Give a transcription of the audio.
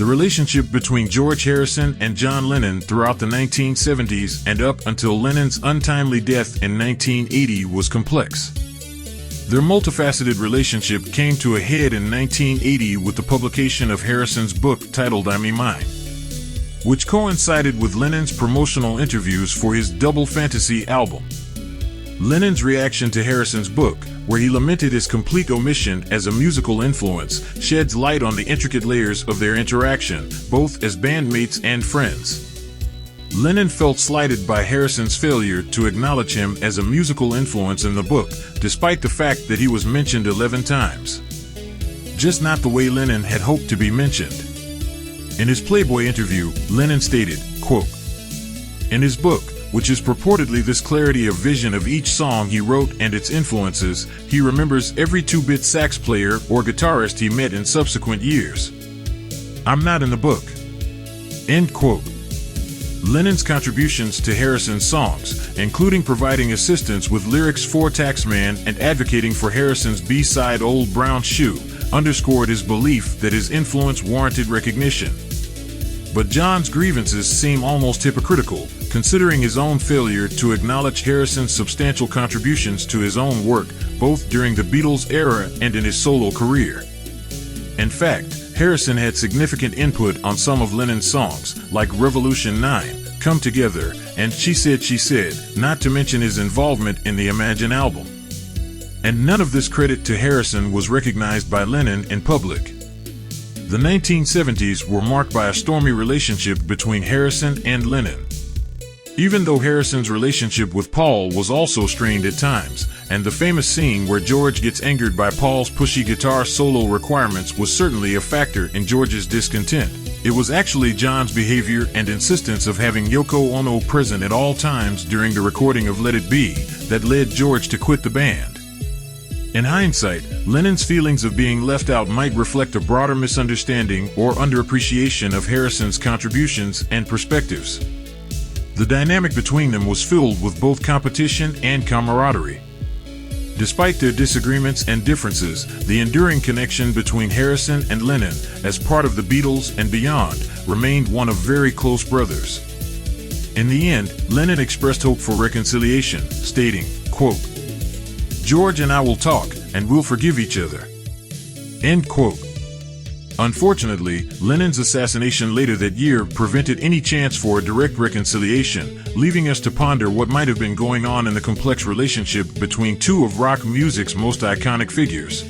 The relationship between George Harrison and John Lennon throughout the 1970s and up until Lennon's untimely death in 1980 was complex. Their multifaceted relationship came to a head in 1980 with the publication of Harrison's book titled "I Me Mine," which coincided with Lennon's promotional interviews for his Double Fantasy album. Lennon's reaction to Harrison's book, where he lamented his complete omission as a musical influence, sheds light on the intricate layers of their interaction, both as bandmates and friends. Lennon felt slighted by Harrison's failure to acknowledge him as a musical influence in the book, despite the fact that he was mentioned 11 times. Just not the way Lennon had hoped to be mentioned. In his Playboy interview, Lennon stated, quote, "In his book, which is purportedly this clarity of vision of each song he wrote and its influences, he remembers every 2-bit sax player or guitarist he met in subsequent years. I'm not in the book." End quote. Lennon's contributions to Harrison's songs, including providing assistance with lyrics for Taxman and advocating for Harrison's B-side Old Brown Shoe, underscored his belief that his influence warranted recognition. But John's grievances seem almost hypocritical, considering his own failure to acknowledge Harrison's substantial contributions to his own work, both during the Beatles era and in his solo career. In fact, Harrison had significant input on some of Lennon's songs, like Revolution 9, Come Together, and She Said, not to mention his involvement in the Imagine album. And none of this credit to Harrison was recognized by Lennon in public. The 1970s were marked by a stormy relationship between Harrison and Lennon. Even though Harrison's relationship with Paul was also strained at times, and the famous scene where George gets angered by Paul's pushy guitar solo requirements was certainly a factor in George's discontent, it was actually John's behavior and insistence of having Yoko Ono present at all times during the recording of Let It Be that led George to quit the band. In hindsight, Lennon's feelings of being left out might reflect a broader misunderstanding or underappreciation of Harrison's contributions and perspectives. The dynamic between them was filled with both competition and camaraderie. Despite their disagreements and differences, the enduring connection between Harrison and Lennon, as part of the Beatles and beyond, remained one of very close brothers. In the end, Lennon expressed hope for reconciliation, stating, quote, "George and I will talk, and we'll forgive each other." End quote. Unfortunately, Lennon's assassination later that year prevented any chance for a direct reconciliation, leaving us to ponder what might have been going on in the complex relationship between two of rock music's most iconic figures.